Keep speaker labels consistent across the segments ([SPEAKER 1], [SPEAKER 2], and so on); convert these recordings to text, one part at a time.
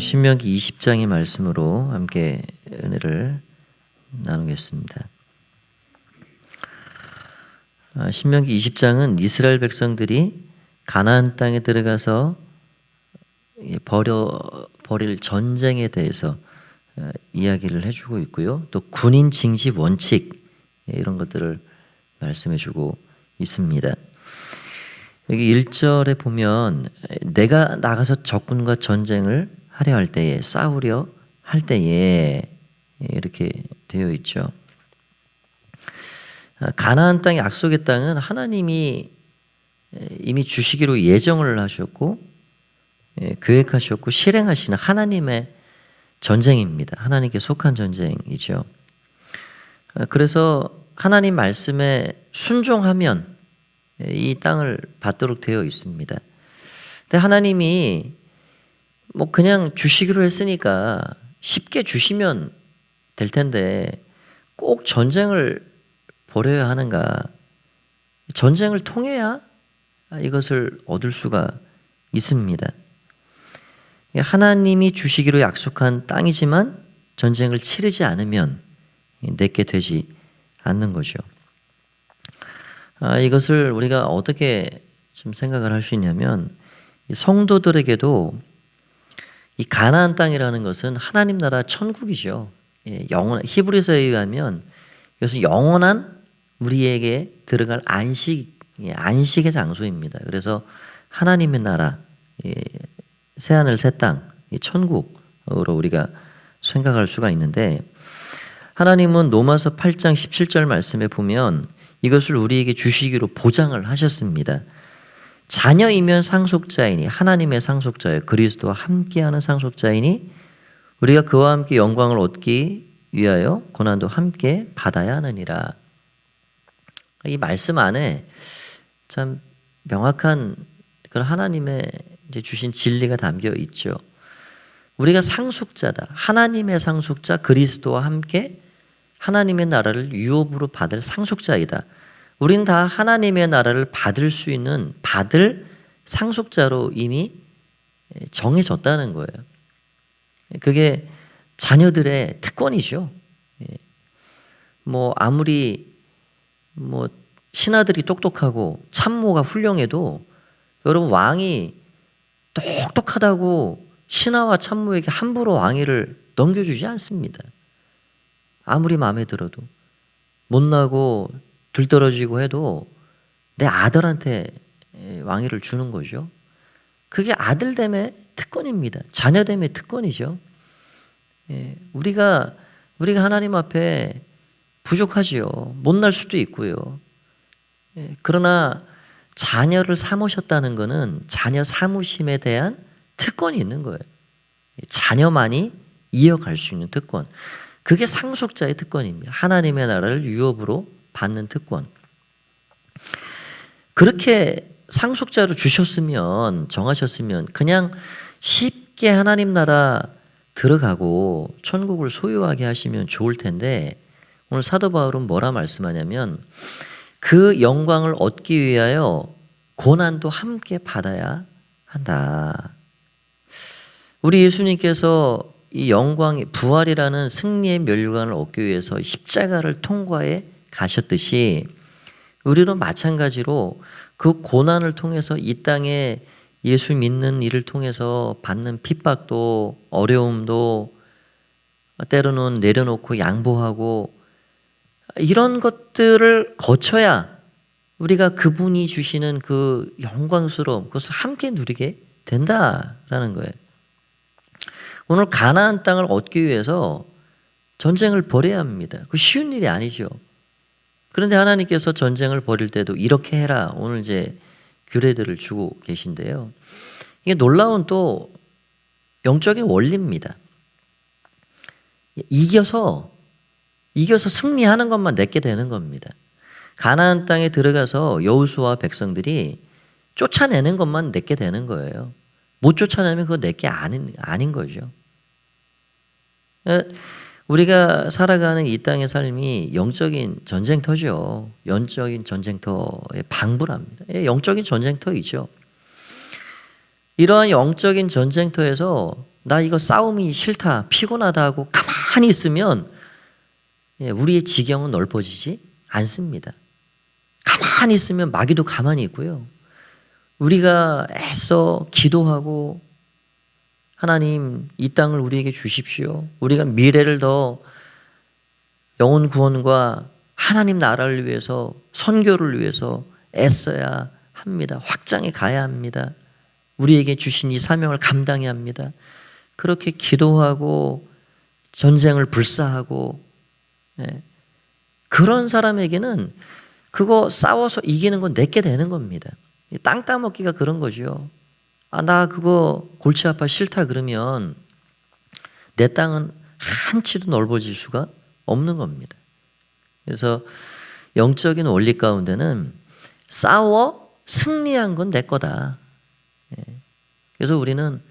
[SPEAKER 1] 신명기 20장의 말씀으로 함께 은혜를 나누겠습니다. 신명기 20장은 이스라엘 백성들이 가나안 땅에 들어가서 벌일 전쟁에 대해서 이야기를 해주고 있고요. 또 군인 징집 원칙 이런 것들을 말씀해주고 있습니다. 여기 1절에 보면 내가 나가서 적군과 전쟁을 하려 할 때에 싸우려 할 때에 이렇게 되어 있죠. 가나안 땅의 약속의 땅은 하나님이 이미 주시기로 예정을 하셨고 계획하셨고 실행하시는 하나님의 전쟁입니다. 하나님께 속한 전쟁이죠. 그래서 하나님 말씀에 순종하면 이 땅을 받도록 되어 있습니다. 근데 하나님이 뭐 그냥 주시기로 했으니까 쉽게 주시면 될 텐데 꼭 전쟁을 벌여야 하는가? 전쟁을 통해야 이것을 얻을 수가 있습니다. 하나님이 주시기로 약속한 땅이지만 전쟁을 치르지 않으면 내게 되지 않는 거죠. 이것을 우리가 어떻게 좀 생각을 할 수 있냐면 성도들에게도 이 가나안 땅이라는 것은 하나님 나라 천국이죠. 히브리서에 의하면 이것은 영원한 우리에게 들어갈 안식의 장소입니다. 그래서 하나님의 나라, 새하늘 새 땅, 천국으로 우리가 생각할 수가 있는데 하나님은 로마서 8장 17절 말씀에 보면 이것을 우리에게 주시기로 보장을 하셨습니다. 자녀이면 상속자이니 하나님의 상속자여 그리스도와 함께하는 상속자이니 우리가 그와 함께 영광을 얻기 위하여 고난도 함께 받아야 하느니라. 이 말씀 안에 참 명확한 그런 하나님의 이제 주신 진리가 담겨 있죠. 우리가 상속자다. 하나님의 상속자 그리스도와 함께 하나님의 나라를 유업으로 받을 상속자이다. 우리는 다 하나님의 나라를 받을 수 있는 받을 상속자로 이미 정해졌다는 거예요. 그게 자녀들의 특권이죠. 아무리 신하들이 똑똑하고 참모가 훌륭해도 여러분 왕이 똑똑하다고 신하와 참모에게 함부로 왕위를 넘겨주지 않습니다. 아무리 마음에 들어도 못나고 들떨어지고 해도 내 아들한테 왕위를 주는 거죠. 그게 아들됨의 특권입니다. 자녀됨의 특권이죠. 우리가 하나님 앞에 부족하지요. 못날 수도 있고요. 그러나 자녀를 삼으셨다는 것은 자녀 삼으심에 대한 특권이 있는 거예요. 자녀만이 이어갈 수 있는 특권. 그게 상속자의 특권입니다. 하나님의 나라를 유업으로 받는 특권. 그렇게 상속자로 주셨으면 정하셨으면 그냥 쉽게 하나님 나라 들어가고 천국을 소유하게 하시면 좋을 텐데 오늘 사도 바울은 뭐라 말씀하냐면 그 영광을 얻기 위하여 고난도 함께 받아야 한다. 우리 예수님께서 이 영광의 부활이라는 승리의 면류관을 얻기 위해서 십자가를 통과해 가셨듯이 우리도 마찬가지로 그 고난을 통해서 이 땅에 예수 믿는 일을 통해서 받는 핍박도 어려움도 때로는 내려놓고 양보하고 이런 것들을 거쳐야 우리가 그분이 주시는 그 영광스러움 그것을 함께 누리게 된다라는 거예요. 오늘 가나안 땅을 얻기 위해서 전쟁을 벌여야 합니다. 그 쉬운 일이 아니죠. 그런데 하나님께서 전쟁을 벌일 때도 이렇게 해라. 오늘 이제 규례들을 주고 계신데요. 이게 놀라운 또 영적인 원리입니다. 이겨서 승리하는 것만 내게 되는 겁니다. 가나안 땅에 들어가서 여호수아와 백성들이 쫓아내는 것만 내게 되는 거예요. 못 쫓아내면 그거 내게 아닌 거죠. 우리가 살아가는 이 땅의 삶이 영적인 전쟁터죠. 영적인 전쟁터에 방불합니다. 영적인 전쟁터이죠. 이러한 영적인 전쟁터에서 나 이거 싸움이 싫다, 피곤하다 하고 가만히 있으면 우리의 지경은 넓어지지 않습니다. 가만히 있으면 마귀도 가만히 있고요. 우리가 애써 기도하고 하나님 이 땅을 우리에게 주십시오. 우리가 미래를 더 영혼 구원과 하나님 나라를 위해서 선교를 위해서 애써야 합니다. 확장해 가야 합니다. 우리에게 주신 이 사명을 감당해야 합니다. 그렇게 기도하고 전쟁을 불사하고 그런 사람에게는 그거 싸워서 이기는 건 내게 되는 겁니다. 땅 따먹기가 그런 거죠. 나 그거 골치 아파 싫다 그러면 내 땅은 한치도 넓어질 수가 없는 겁니다. 그래서 영적인 원리 가운데는 싸워 승리한 건 내 거다. 그래서 우리는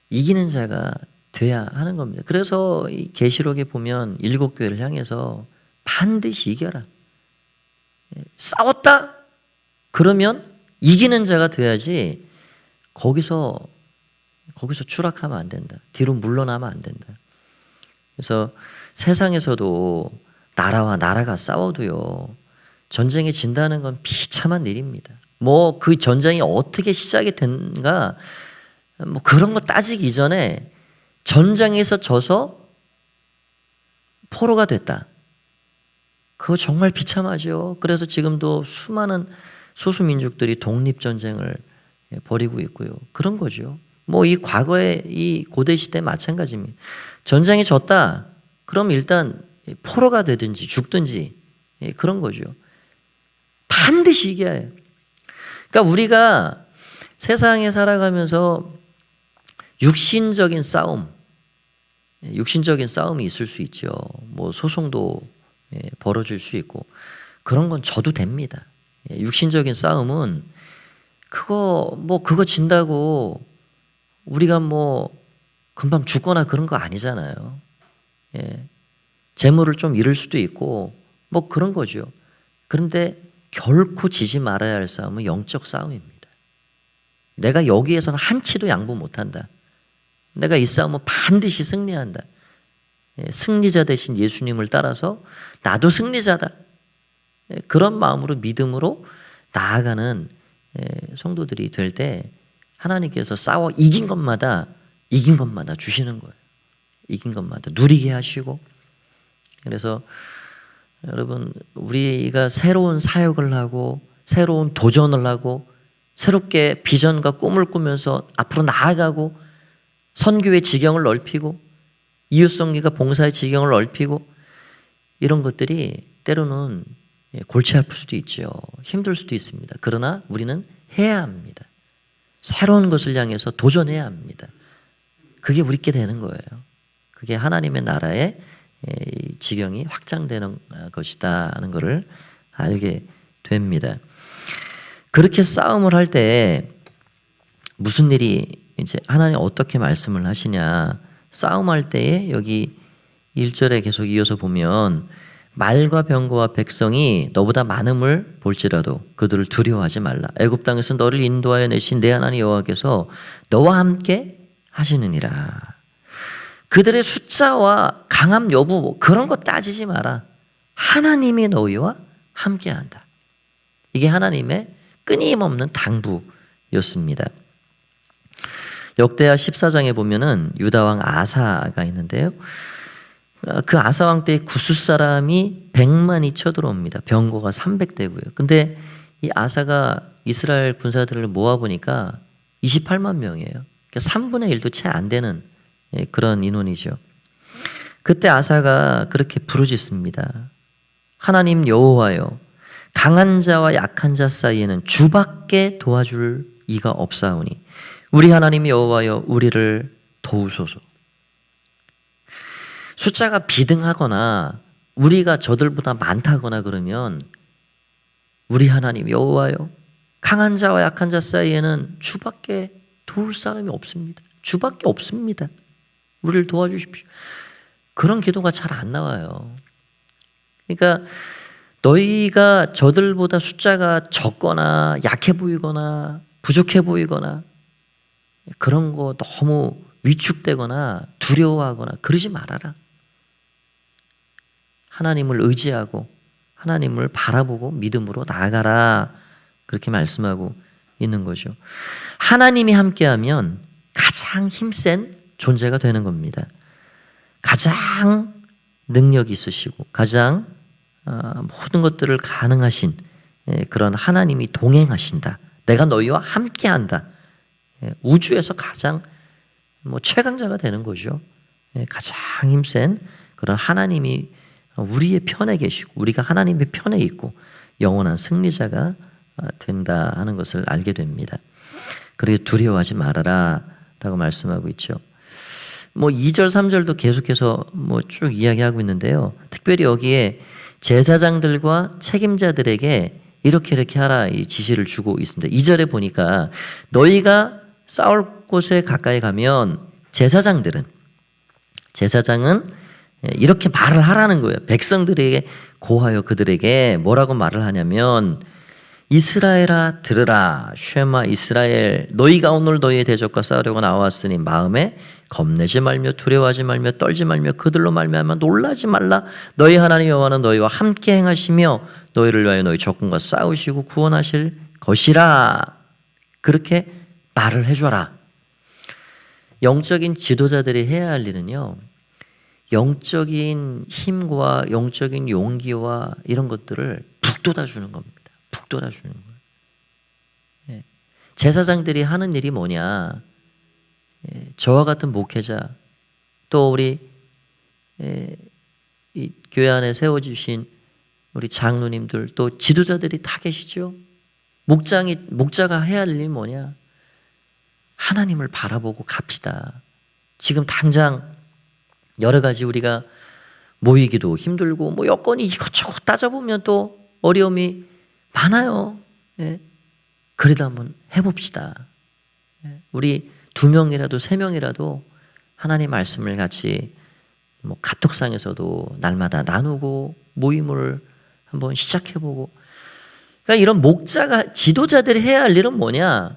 [SPEAKER 1] 이기는 자가 돼야 하는 겁니다. 그래서 이 계시록에 보면 7교회를 향해서 반드시 이겨라. 싸웠다? 그러면 이기는 자가 돼야지 거기서 추락하면 안 된다. 뒤로 물러나면 안 된다. 그래서 세상에서도 나라와 나라가 싸워도요, 전쟁에 진다는 건 비참한 일입니다. 뭐 그 전쟁이 어떻게 시작이 된가 뭐 그런 거 따지기 이전에 전쟁에서 져서 포로가 됐다. 그거 정말 비참하죠. 그래서 지금도 수많은 소수민족들이 독립전쟁을 벌이고 있고요. 그런 거죠. 뭐 이 과거의 이 고대시대 마찬가지입니다. 전쟁에 졌다. 그럼 일단 포로가 되든지 죽든지 그런 거죠. 반드시 이겨야 해요. 그러니까 우리가 세상에 살아가면서 육신적인 싸움이 있을 수 있죠. 뭐 소송도 벌어질 수 있고 그런 건 져도 됩니다. 육신적인 싸움은 그거 진다고 우리가 뭐 금방 죽거나 그런 거 아니잖아요. 재물을 좀 잃을 수도 있고 뭐 그런 거죠. 그런데 결코 지지 말아야 할 싸움은 영적 싸움입니다. 내가 여기에서는 한치도 양보 못한다. 내가 이 싸움은 반드시 승리한다. 승리자 대신 예수님을 따라서 나도 승리자다. 그런 마음으로 믿음으로 나아가는 성도들이 될 때 하나님께서 싸워 이긴 것마다 주시는 거예요. 이긴 것마다 누리게 하시고. 그래서 여러분 우리가 새로운 사역을 하고 새로운 도전을 하고 새롭게 비전과 꿈을 꾸면서 앞으로 나아가고 선교의 지경을 넓히고 이웃성기가 봉사의 지경을 넓히고 이런 것들이 때로는 골치 아플 수도 있죠. 힘들 수도 있습니다. 그러나 우리는 해야 합니다. 새로운 것을 향해서 도전해야 합니다. 그게 우리께 되는 거예요. 그게 하나님의 나라의 지경이 확장되는 것이다 하는 것을 알게 됩니다. 그렇게 싸움을 할 때 무슨 일이 이제 하나님 어떻게 말씀을 하시냐. 싸움할 때에 여기 1절에 계속 이어서 보면 말과 병거와 백성이 너보다 많음을 볼지라도 그들을 두려워하지 말라. 애굽 땅에서 너를 인도하여 내신 내 하나님 여호와께서 너와 함께 하시느니라. 그들의 숫자와 강함 여부 그런 거 따지지 마라. 하나님이 너희와 함께한다. 이게 하나님의 끊임없는 당부였습니다. 역대하 14장에 보면은 유다왕 아사가 있는데요. 그 아사왕 때 구스 사람이 100만이 쳐들어옵니다. 병거가 300대고요. 근데 이 아사가 이스라엘 군사들을 모아보니까 28만 명이에요. 그러니까 3분의 1도 채 안 되는 그런 인원이죠. 그때 아사가 그렇게 부르짖습니다. 하나님 여호와여, 강한 자와 약한 자 사이에는 주밖에 도와줄 이가 없사오니 우리 하나님 여호와여 우리를 도우소서. 숫자가 비등하거나 우리가 저들보다 많다거나 그러면 우리 하나님 여호와여, 강한 자와 약한 자 사이에는 주밖에 도울 사람이 없습니다. 주밖에 없습니다. 우리를 도와주십시오. 그런 기도가 잘 안 나와요. 그러니까 너희가 저들보다 숫자가 적거나 약해 보이거나 부족해 보이거나 그런 거 너무 위축되거나 두려워하거나 그러지 말아라. 하나님을 의지하고 하나님을 바라보고 믿음으로 나아가라. 그렇게 말씀하고 있는 거죠. 하나님이 함께하면 가장 힘센 존재가 되는 겁니다. 가장 능력이 있으시고 가장 모든 것들을 가능하신 그런 하나님이 동행하신다. 내가 너희와 함께한다. 우주에서 가장 최강자가 되는 거죠. 가장 힘센 그런 하나님이 우리의 편에 계시고 우리가 하나님의 편에 있고 영원한 승리자가 된다 하는 것을 알게 됩니다. 그리고 두려워하지 말아라 라고 말씀하고 있죠. 2절 3절도 계속해서 쭉 이야기하고 있는데요. 특별히 여기에 제사장들과 책임자들에게 이렇게 하라 이 지시를 주고 있습니다. 2절에 보니까 너희가 싸울 곳에 가까이 가면 제사장은 이렇게 말을 하라는 거예요. 백성들에게 고하여 그들에게 뭐라고 말을 하냐면 이스라엘아 들으라 쉐마 이스라엘 너희가 오늘 너희의 대적과 싸우려고 나왔으니 마음에 겁내지 말며 두려워하지 말며 떨지 말며 그들로 말미암아 놀라지 말라. 너희 하나님 여호와는 너희와 함께 행하시며 너희를 위하여 너희 적군과 싸우시고 구원하실 것이라. 그렇게 말을 해줘라. 영적인 지도자들이 해야 할 일은요, 영적인 힘과 영적인 용기와 이런 것들을 북돋아 주는 겁니다. 북돋아 주는 거예요. 제사장들이 하는 일이 뭐냐? 저와 같은 목회자, 또 우리 이 교회 안에 세워주신 우리 장로님들, 또 지도자들이 다 계시죠. 목자가 해야 할 일이 뭐냐? 하나님을 바라보고 갑시다. 지금 당장 여러 가지 우리가 모이기도 힘들고 여건이 이것저것 따져보면 또 어려움이 많아요. 그래도 한번 해봅시다. 우리 2명이라도 3명이라도 하나님 말씀을 같이 카톡상에서도 날마다 나누고 모임을 한번 시작해보고. 그러니까 이런 목자가 지도자들이 해야 할 일은 뭐냐?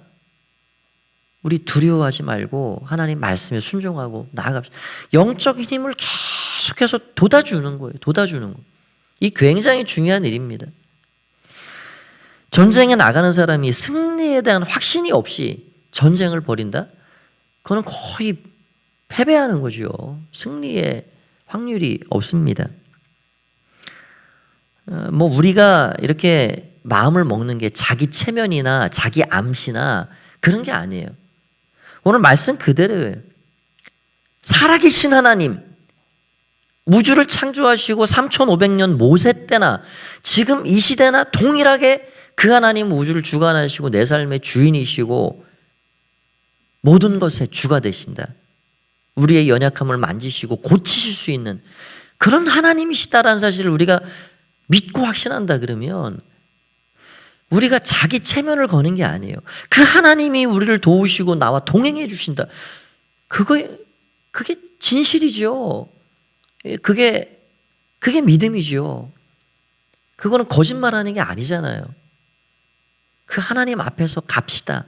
[SPEAKER 1] 우리 두려워하지 말고 하나님 말씀에 순종하고 나아갑시다. 영적인 힘을 계속해서 돋아주는 거예요. 돋아주는 거. 이 굉장히 중요한 일입니다. 전쟁에 나가는 사람이 승리에 대한 확신이 없이 전쟁을 벌인다? 그거는 거의 패배하는 거죠. 승리의 확률이 없습니다. 우리가 이렇게 마음을 먹는 게 자기 체면이나 자기 암시나 그런 게 아니에요. 오늘 말씀 그대로예요. 살아계신 하나님, 우주를 창조하시고 3500년 모세 때나 지금 이 시대나 동일하게 그 하나님 우주를 주관하시고 내 삶의 주인이시고 모든 것의 주가 되신다. 우리의 연약함을 만지시고 고치실 수 있는 그런 하나님이시다라는 사실을 우리가 믿고 확신한다 그러면 우리가 자기 체면을 거는 게 아니에요. 그 하나님이 우리를 도우시고 나와 동행해 주신다. 그게 진실이죠. 그게 믿음이죠. 그거는 거짓말하는 게 아니잖아요. 그 하나님 앞에서 갑시다.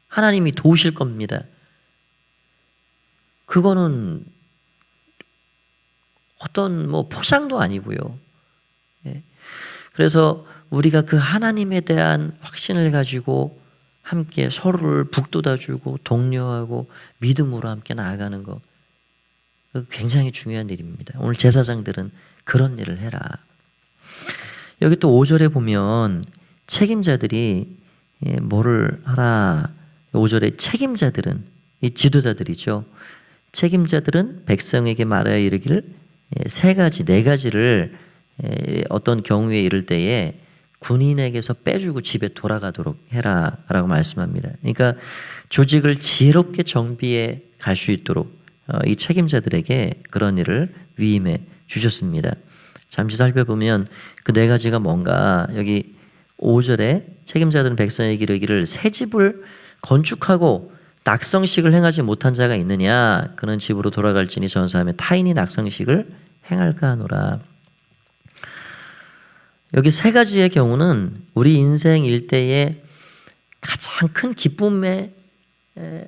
[SPEAKER 1] 하나님이 도우실 겁니다. 그거는 어떤 포상도 아니고요. 그래서 우리가 그 하나님에 대한 확신을 가지고 함께 서로를 북돋아주고 독려하고 믿음으로 함께 나아가는 것, 굉장히 중요한 일입니다. 오늘 제사장들은 그런 일을 해라. 여기 또 5절에 보면 책임자들이 뭐를 하라. 5절에 책임자들은 이 지도자들이죠. 책임자들은 백성에게 말하여 이르기를 3가지, 4가지를 어떤 경우에 이를 때에 군인에게서 빼주고 집에 돌아가도록 해라 라고 말씀합니다. 그러니까 조직을 지혜롭게 정비해 갈 수 있도록 이 책임자들에게 그런 일을 위임해 주셨습니다. 잠시 살펴보면 그 4가지가 뭔가 여기 5절에 책임자들은 백성에게 이르기를 새 집을 건축하고 낙성식을 행하지 못한 자가 있느냐 그는 집으로 돌아갈지니 전사하며 타인이 낙성식을 행할까 하노라. 여기 3가지의 경우는 우리 인생 일대의 가장 큰 기쁨의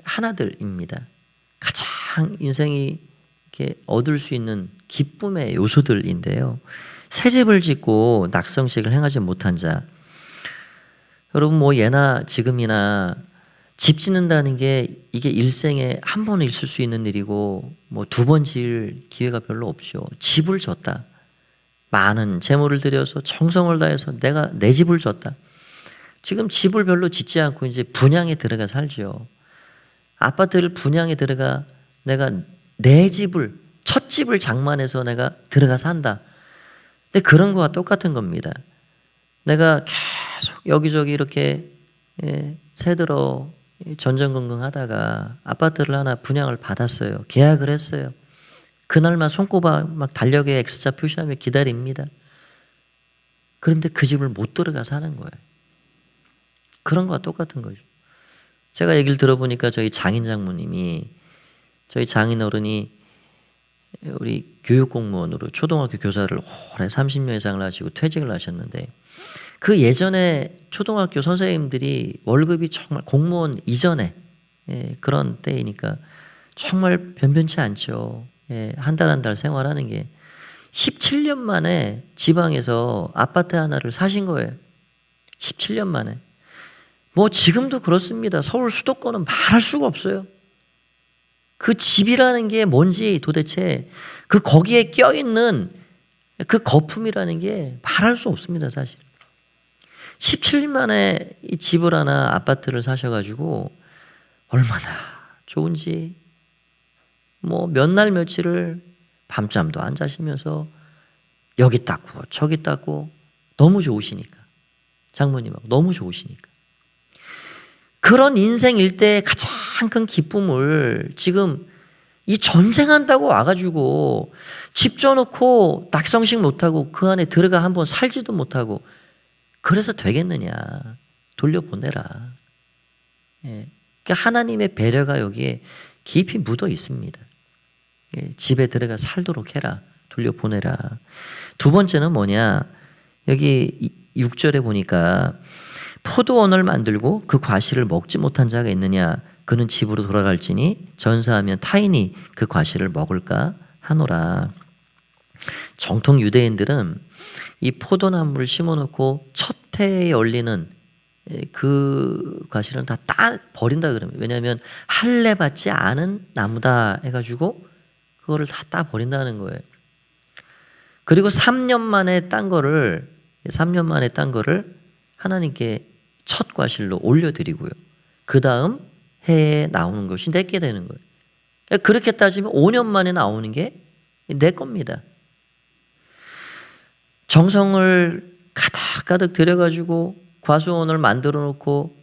[SPEAKER 1] 하나들입니다. 가장 가장 인생이 이렇게 얻을 수 있는 기쁨의 요소들인데요. 새 집을 짓고 낙성식을 행하지 못한 자. 여러분 뭐 예나 지금이나 집 짓는다는 게 이게 일생에 한 번 있을 수 있는 일이고 뭐 두 번 지을 기회가 별로 없죠. 집을 졌다. 많은 재물을 들여서 정성을 다해서 내가 내 집을 졌다. 지금 집을 별로 짓지 않고 이제 분양에 들어가 살죠. 아파트를 분양에 들어가 내가 내 집을 첫 집을 장만해서 내가 들어가 산다. 근데 그런 거와 똑같은 겁니다. 내가 계속 여기저기 이렇게 새들어 전전긍긍하다가 아파트를 하나 분양을 받았어요. 계약을 했어요. 그날만 손꼽아 막 달력에 X자 표시하며 기다립니다. 그런데 그 집을 못 들어가 사는 거예요. 그런 거와 똑같은 거죠. 제가 얘기를 들어보니까 저희 장인 장모님이 저희 장인 어른이 우리 교육공무원으로 초등학교 교사를 오래 30년 이상을 하시고 퇴직을 하셨는데 그 예전에 초등학교 선생님들이 월급이 정말 공무원 이전에 그런 때이니까 정말 변변치 않죠. 한 달 한 달 생활하는 게 17년 만에 지방에서 아파트 하나를 사신 거예요. 17년 만에. 뭐 지금도 그렇습니다. 서울 수도권은 말할 수가 없어요. 그 집이라는 게 뭔지 도대체 그 거기에 껴있는 그 거품이라는 게 말할 수 없습니다, 사실. 17년 만에 이 집을 하나 아파트를 사셔가지고 얼마나 좋은지 뭐 몇 날 며칠을 밤잠도 안 자시면서 여기 닦고 저기 닦고 너무 좋으시니까 장모님하고 너무 좋으시니까 그런 인생 일대의 가장 큰 기쁨을 지금 이 전쟁한다고 와가지고 집 져놓고 낙성식 못하고 그 안에 들어가 한번 살지도 못하고 그래서 되겠느냐. 돌려보내라. 그러니까 하나님의 배려가 여기에 깊이 묻어 있습니다. 집에 들어가 살도록 해라. 돌려보내라. 두 번째는 뭐냐. 여기 6절에 보니까 포도원을 만들고 그 과실을 먹지 못한 자가 있느냐. 그는 집으로 돌아갈지니 전사하면 타인이 그 과실을 먹을까 하노라. 정통 유대인들은 이 포도나무를 심어놓고 첫 해에 열리는 그 과실은 다 따 버린다 그러면 왜냐하면 할례 받지 않은 나무다 해가지고 그거를 다 따 버린다는 거예요. 그리고 3년 만에 딴 거를 하나님께 첫 과실로 올려드리고요. 그 다음 해에 나오는 것이 내게 되는 거예요. 그렇게 따지면 5년 만에 나오는 게 내 겁니다. 정성을 가득 들여가지고 과수원을 만들어 놓고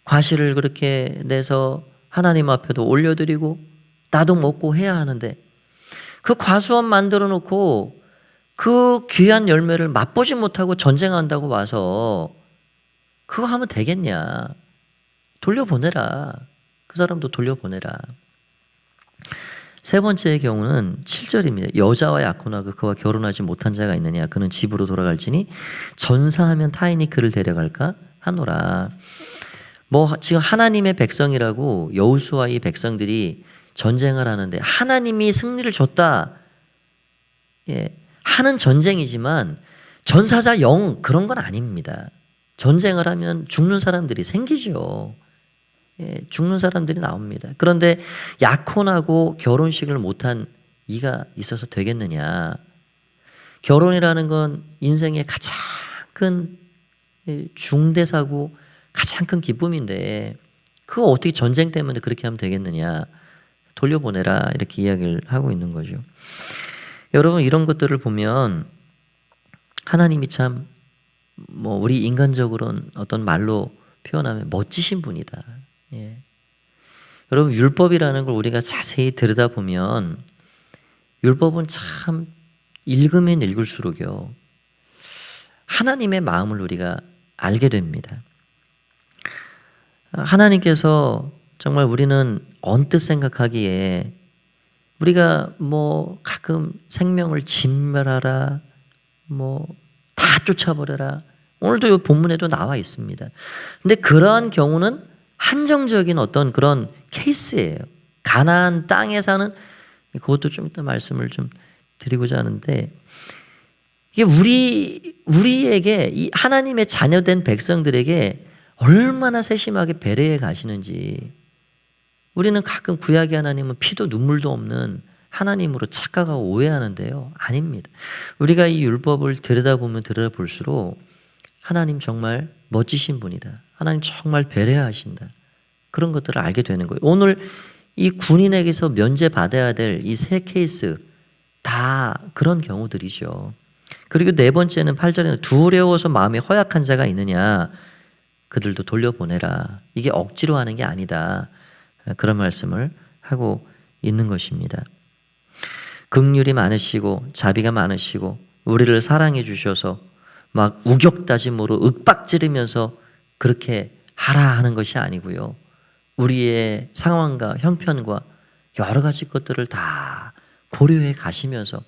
[SPEAKER 1] 과실을 그렇게 내서 하나님 앞에도 올려드리고 나도 먹고 해야 하는데 그 과수원 만들어 놓고 그 귀한 열매를 맛보지 못하고 전쟁한다고 와서 그거 하면 되겠냐. 돌려보내라. 그 사람도 돌려보내라. 세 번째의 경우는 7절입니다. 여자와 약혼하고 그와 결혼하지 못한 자가 있느냐. 그는 집으로 돌아갈지니 전사하면 타인이 그를 데려갈까 하노라. 뭐 지금 하나님의 백성이라고 여호수아 이 백성들이 전쟁을 하는데 하나님이 승리를 줬다. 하는 전쟁이지만 전사자 영 그런 건 아닙니다. 전쟁을 하면 죽는 사람들이 생기죠. 죽는 사람들이 나옵니다. 그런데 약혼하고 결혼식을 못한 이가 있어서 되겠느냐. 결혼이라는 건 인생의 가장 큰 중대사고 가장 큰 기쁨인데 그거 어떻게 전쟁 때문에 그렇게 하면 되겠느냐. 돌려보내라 이렇게 이야기를 하고 있는 거죠. 여러분 이런 것들을 보면 하나님이 참 뭐 우리 인간적으로는 어떤 말로 표현하면 멋지신 분이다. 여러분 율법이라는 걸 우리가 자세히 들여다보면 율법은 참 읽으면 읽을수록요 하나님의 마음을 우리가 알게 됩니다. 하나님께서 정말 우리는 언뜻 생각하기에 우리가 뭐 가끔 생명을 진멸하라 뭐 다 쫓아버려라 오늘도 이 본문에도 나와 있습니다. 근데 그러한 경우는 한정적인 어떤 그런 케이스예요. 가나안 땅에 사는, 그것도 좀 이따 말씀을 좀 드리고자 하는데, 이게 우리에게, 이 하나님의 자녀된 백성들에게 얼마나 세심하게 배려해 가시는지. 우리는 가끔 구약의 하나님은 피도 눈물도 없는 하나님으로 착각하고 오해하는데요. 아닙니다. 우리가 이 율법을 들여다보면 들여다볼수록 하나님 정말 멋지신 분이다. 하나님 정말 배려하신다. 그런 것들을 알게 되는 거예요. 오늘 이 군인에게서 면제받아야 될 이 세 케이스 다 그런 경우들이죠. 그리고 네 번째는 8절에는 두려워서 마음이 허약한 자가 있느냐, 그들도 돌려보내라. 이게 억지로 하는 게 아니다. 그런 말씀을 하고 있는 것입니다. 긍휼이 많으시고 자비가 많으시고 우리를 사랑해 주셔서 막 우격다짐으로 윽박지르면서 그렇게 하라 하는 것이 아니고요. 우리의 상황과 형편과 여러 가지 것들을 다 고려해 가시면서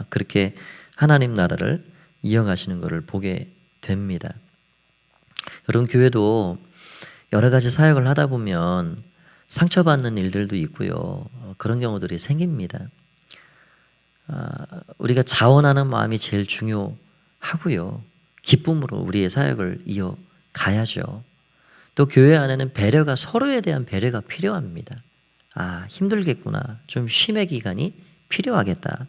[SPEAKER 1] 그렇게 하나님 나라를 이어가시는 것을 보게 됩니다. 여러분, 교회도 여러 가지 사역을 하다 보면 상처받는 일들도 있고요. 그런 경우들이 생깁니다. 우리가 자원하는 마음이 제일 중요하고요. 기쁨으로 우리의 사역을 이어가야죠. 또 교회 안에는 배려가, 서로에 대한 배려가 필요합니다. 힘들겠구나. 좀 쉼의 기간이 필요하겠다.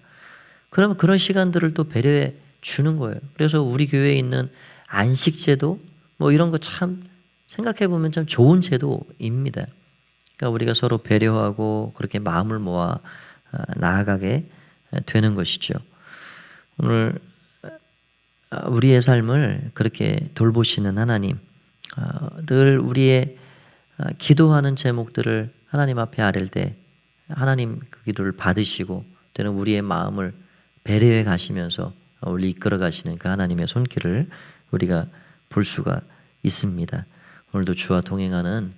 [SPEAKER 1] 그러면 그런 시간들을 또 배려해 주는 거예요. 그래서 우리 교회에 있는 안식제도 뭐 이런 거 참 생각해 보면 참 좋은 제도입니다. 그러니까 우리가 서로 배려하고 그렇게 마음을 모아 나아가게 되는 것이죠. 오늘 우리의 삶을 그렇게 돌보시는 하나님, 늘 우리의 기도하는 제목들을 하나님 앞에 아랠 때 하나님 그 기도를 받으시고 때는 우리의 마음을 배려해 가시면서 우리 이끌어 가시는 그 하나님의 손길을 우리가 볼 수가 있습니다. 오늘도 주와 동행하는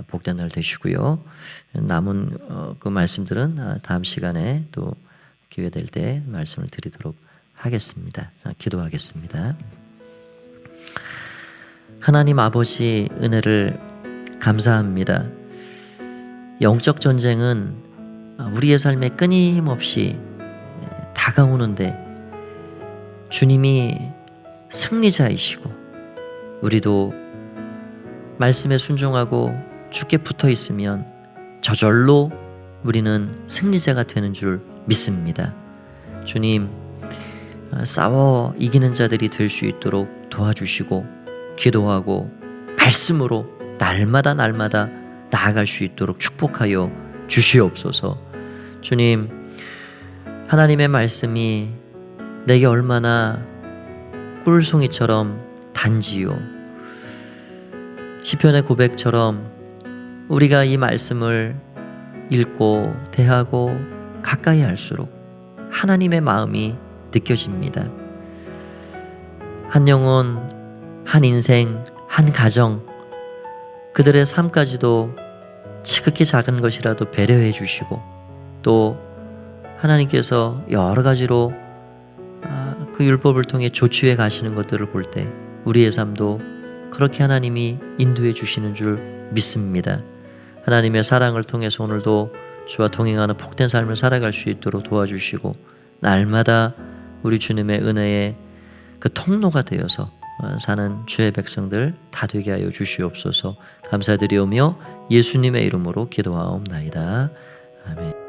[SPEAKER 1] 복된 날 되시고요. 남은 그 말씀들은 다음 시간에 또 기회 될 때 말씀을 드리도록 하겠습니다. 기도하겠습니다. 하나님 아버지, 은혜를 감사합니다. 영적 전쟁은 우리의 삶에 끊임없이 다가오는데 주님이 승리자이시고 우리도 말씀에 순종하고 주께 붙어 있으면 저절로 우리는 승리자가 되는 줄 믿습니다. 주님, 싸워 이기는 자들이 될 수 있도록 도와주시고 기도하고 말씀으로 날마다 나아갈 수 있도록 축복하여 주시옵소서. 주님, 하나님의 말씀이 내게 얼마나 꿀송이처럼 단지요, 시편의 고백처럼 우리가 이 말씀을 읽고 대하고 가까이 할수록 하나님의 마음이 느껴집니다. 한 영혼, 한 인생, 한 가정, 그들의 삶까지도 지극히 작은 것이라도 배려해 주시고 또 하나님께서 여러 가지로 그 율법을 통해 조치해 가시는 것들을 볼 때 우리의 삶도 그렇게 하나님이 인도해 주시는 줄 믿습니다. 하나님의 사랑을 통해서 오늘도 주와 동행하는 복된 삶을 살아갈 수 있도록 도와주시고 날마다 우리 주님의 은혜의 그 통로가 되어서 사는 주의 백성들 다 되게 하여 주시옵소서. 감사드리오며 예수님의 이름으로 기도하옵나이다. 아멘.